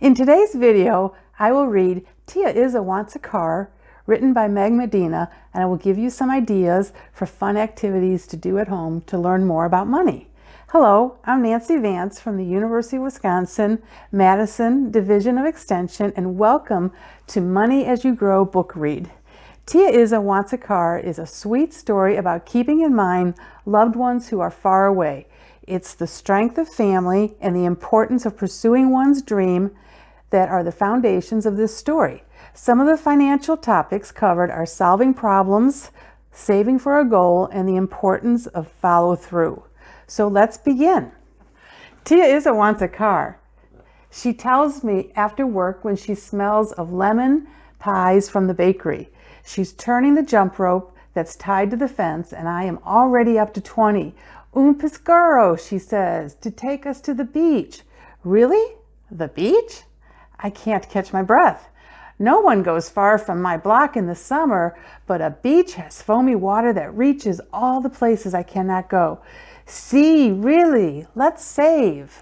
In today's video, I will read Tia Izza Wants a Car, written by Meg Medina, and I will give you some ideas for fun activities to do at home to learn more about money. Hello, I'm Nancy Vance from the University of Wisconsin-Madison Division of Extension, and welcome to Money as You Grow book read. Tia Izza Wants a Car is a sweet story about keeping in mind loved ones who are far away. It's the strength of family and the importance of pursuing one's dream that are the foundations of this story. Some of the financial topics covered are solving problems, saving for a goal, and the importance of follow-through. So let's begin. Tia Izza wants a car. She tells me after work when she smells of lemon pies from the bakery. She's turning the jump rope that's tied to the fence, and I am already up to 20. Un pescaro, she says, to take us to the beach. Really? The beach? I can't catch my breath. No one goes far from my block in the summer, but a beach has foamy water that reaches all the places I cannot go. See, really, let's save.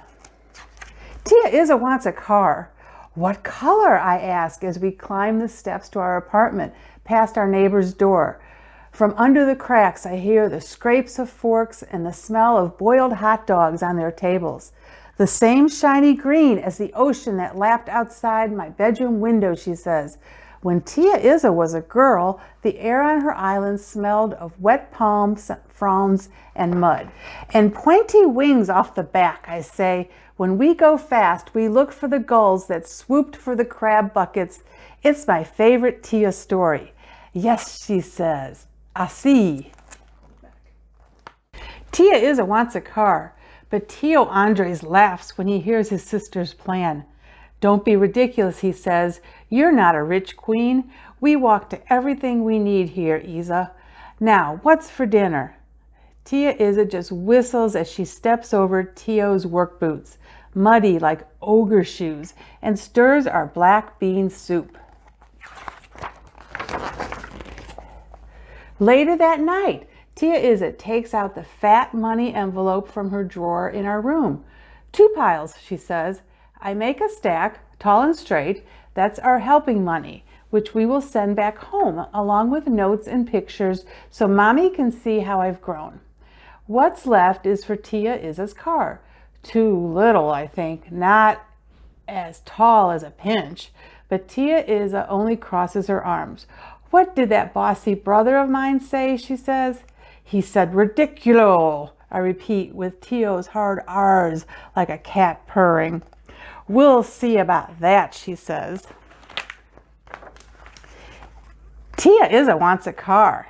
Tia Izza wants a car. What color? I ask as we climb the steps to our apartment, past our neighbor's door. From under the cracks, I hear the scrapes of forks and the smell of boiled hot dogs on their tables. The same shiny green as the ocean that lapped outside my bedroom window, she says. When Tia Izza was a girl, the air on her island smelled of wet palm fronds and mud. And pointy wings off the back, I say. When we go fast, we look for the gulls that swooped for the crab buckets. It's my favorite Tia story. Yes, she says. I see. Tia Izza wants a car. But Tio Andres laughs when he hears his sister's plan. Don't be ridiculous, he says. You're not a rich queen. We walk to everything we need here, Izza. Now, what's for dinner? Tia Izza just whistles as she steps over Tio's work boots, muddy like ogre shoes, and stirs our black bean soup. Later that night, Tia Izza takes out the fat money envelope from her drawer in our room. 2 piles, she says. I make a stack, tall and straight. That's our helping money, which we will send back home, along with notes and pictures so Mommy can see how I've grown. What's left is for Tia Izza's car. Too little, I think, not as tall as a pinch, but Tia Izza only crosses her arms. What did that bossy brother of mine say, she says. He said, ridiculo, I repeat with Tio's hard R's like a cat purring. We'll see about that, she says. Tia Izza wants a car.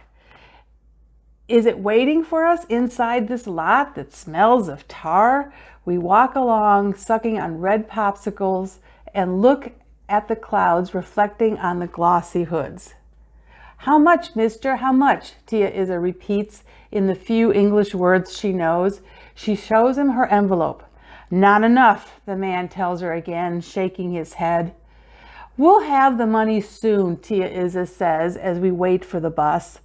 Is it waiting for us inside this lot that smells of tar? We walk along, sucking on red popsicles, and look at the clouds reflecting on the glossy hoods. How much, mister, how much? Tia Izza repeats in the few English words she knows. She shows him her envelope. Not enough, the man tells her again, shaking his head. We'll have the money soon, Tia Izza says as we wait for the bus.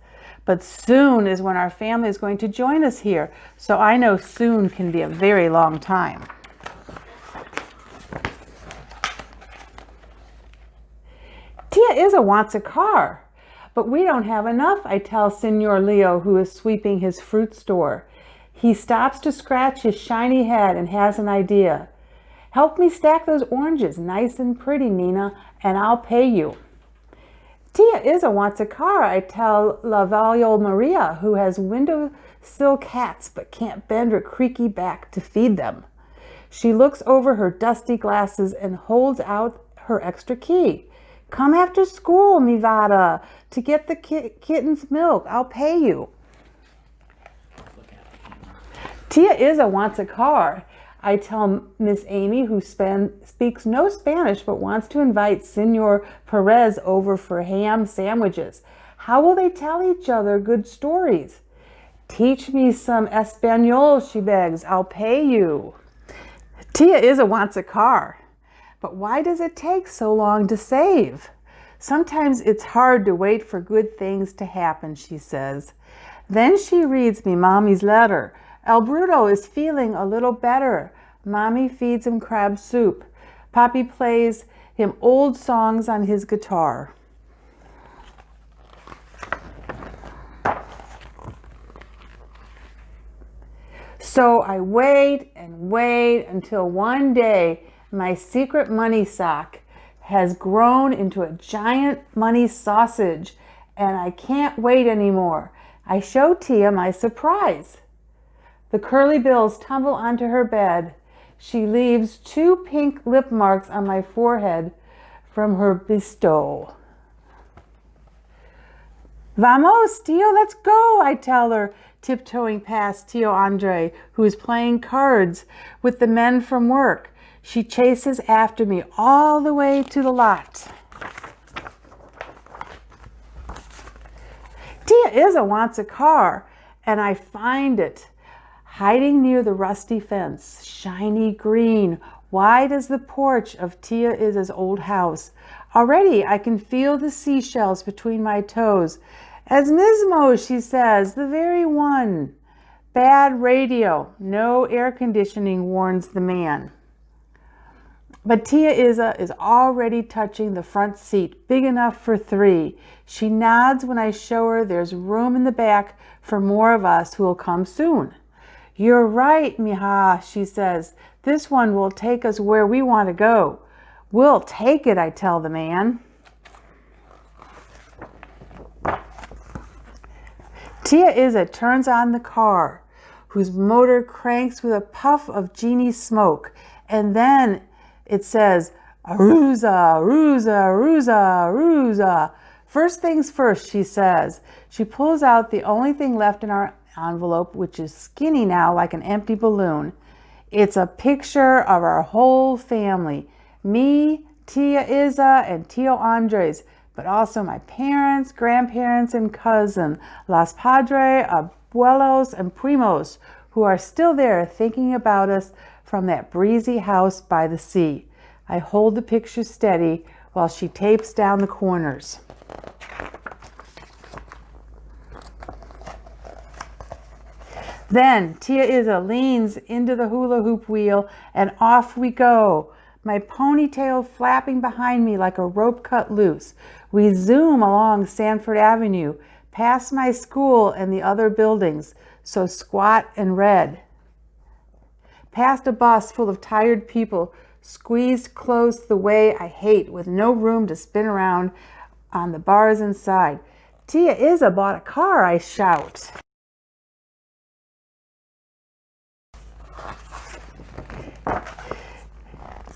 But soon is when our family is going to join us here, so I know soon can be a very long time. Tia Izza wants a car. But we don't have enough, I tell Senor Leo, who is sweeping his fruit store. He stops to scratch his shiny head and has an idea. Help me stack those oranges nice and pretty, Nina, and I'll pay you. Tia Izza wants a car, I tell La Valle Maria, who has windowsill cats but can't bend her creaky back to feed them. She looks over her dusty glasses and holds out her extra key. Come after school, mi vada, to get the kitten's milk. I'll pay you. Tia Izza wants a car. I tell Miss Amy, who speaks no Spanish but wants to invite Senor Perez over for ham sandwiches. How will they tell each other good stories? Teach me some Espanol, she begs. I'll pay you. Tia Izza wants a car. But why does it take so long to save? Sometimes it's hard to wait for good things to happen, she says. Then she reads me Mommy's letter. El Bruto is feeling a little better. Mommy feeds him crab soup. Poppy plays him old songs on his guitar. So I wait and wait until one day my secret money sock has grown into a giant money sausage, and I can't wait anymore. I show Tia my surprise. The curly bills tumble onto her bed. She leaves 2 pink lip marks on my forehead from her bestow. Vamos, Tio, let's go, I tell her, tiptoeing past Tio Andre, who is playing cards with the men from work. She chases after me all the way to the lot. Tia Izza wants a car, and I find it, hiding near the rusty fence, shiny green, wide as the porch of Tia Izza's old house. Already I can feel the seashells between my toes. Asmismo, she says, the very one. Bad radio, no air conditioning, warns the man. But Tia Izza is already touching the front seat, big enough for 3. She nods when I show her there's room in the back for more of us who will come soon. You're right, mija, she says. This one will take us where we want to go. We'll take it, I tell the man. Tia Izza turns on the car, whose motor cranks with a puff of genie smoke, and then it says, Aruza, Ruza, Ruza, Ruza. First things first, she says. She pulls out the only thing left in our envelope, which is skinny now like an empty balloon. It's a picture of our whole family. Me, Tia Izza, and Tio Andres, but also my parents, grandparents, and cousin, Las Padre, Abuelos, and Primos, who are still there thinking about us from that breezy house by the sea. I hold the picture steady while she tapes down the corners. Then Tia Izza leans into the hula hoop wheel and off we go. My ponytail flapping behind me like a rope cut loose. We zoom along Sanford Avenue, past my school and the other buildings, so squat and red. Past a bus full of tired people, squeezed close the way I hate, with no room to spin around on the bars inside. Tia Izza bought a car, I shout.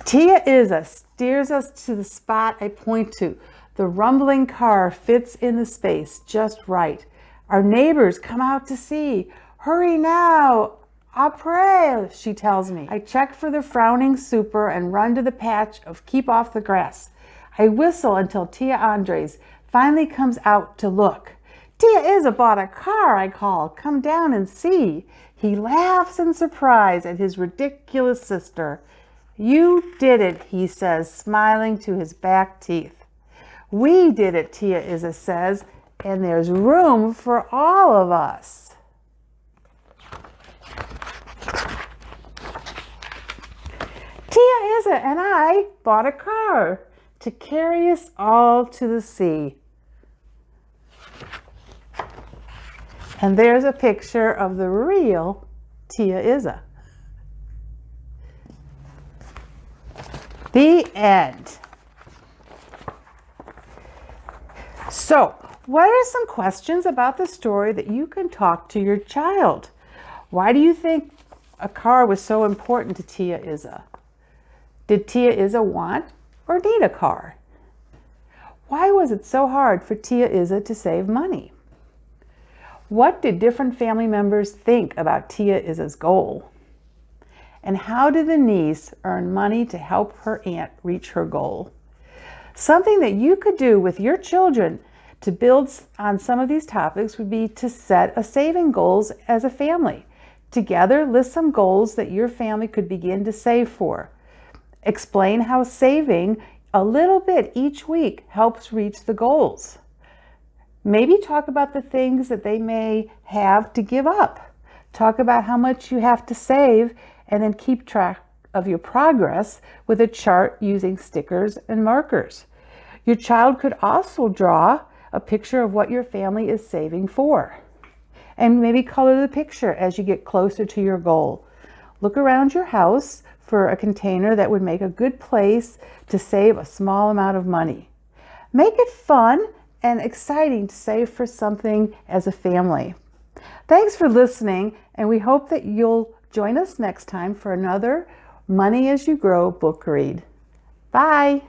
Tia Izza steers us to the spot I point to. The rumbling car fits in the space just right. Our neighbors come out to see. Hurry now, après, she tells me. I check for the frowning super and run to the patch of keep off the grass. I whistle until Tia Andres finally comes out to look. Tia Izza bought a car, I call. Come down and see. He laughs in surprise at his ridiculous sister. You did it, he says, smiling to his back teeth. We did it, Tia Izza says, and there's room for all of us. Tia Izza and I bought a car to carry us all to the sea. And there's a picture of the real Tia Izza. The end. So, what are some questions about the story that you can talk to your child? Why do you think a car was so important to Tia Izza? Did Tia Izza want or need a car? Why was it so hard for Tia Izza to save money? What did different family members think about Tia Izza's goal? And how did the niece earn money to help her aunt reach her goal? Something that you could do with your children to build on some of these topics would be to set a saving goals as a family. Together, list some goals that your family could begin to save for. Explain how saving a little bit each week helps reach the goals. Maybe talk about the things that they may have to give up. Talk about how much you have to save and then keep track of your progress with a chart using stickers and markers. Your child could also draw a picture of what your family is saving for. And maybe color the picture as you get closer to your goal. Look around your house for a container that would make a good place to save a small amount of money. Make it fun and exciting to save for something as a family. Thanks for listening, and we hope that you'll join us next time for another Money as You Grow book read. Bye.